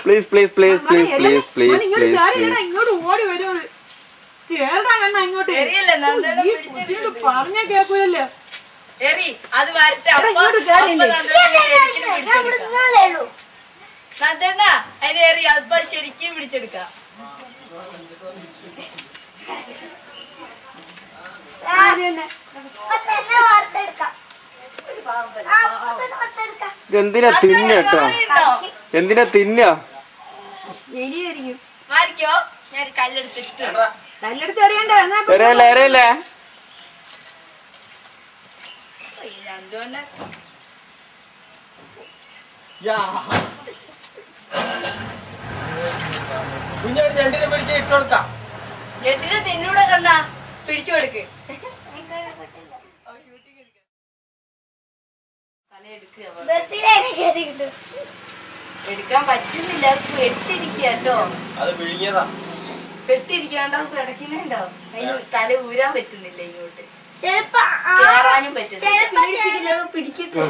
please please please please please please ഇങ്ങോട്ട് ഓടി വരുമോ കേരള കണ്ണ ഇങ്ങോട്ട് പറഞ്ഞ കേൾക്കൂലല്ലോ അത് വരട്ടെ നന്ദണ്ണ അതിന് ഏറി അപ്പൊ ശരിക്കും പിടിച്ചെടുക്കാം എന്തിനാ തിന്നട്ടോ എന്തിനാ തിന്ന ആയിരിക്കോ ഞാൻ കല്ലെടുത്തിട്ട് കല്ലെടുത്ത് എറിയണ്ടേ എറിയല്ലേ നന്ദോണ്ണ ഞെട്ടിനെ തിന്നൂടെ കണ്ണ പിടിച്ചു കൊടുക്ക് എടുക്കാൻ പറ്റുന്നില്ല പെട്ടിരിക്കട്ടോ പെട്ടിരിക്കാണ്ട് അത് കിടക്കുന്നുണ്ടോ അതിന് തല ഊരാൻ പറ്റുന്നില്ല ഇങ്ങോട്ട് കേറാനും പറ്റുന്നില്ല പിടിക്കട്ടെ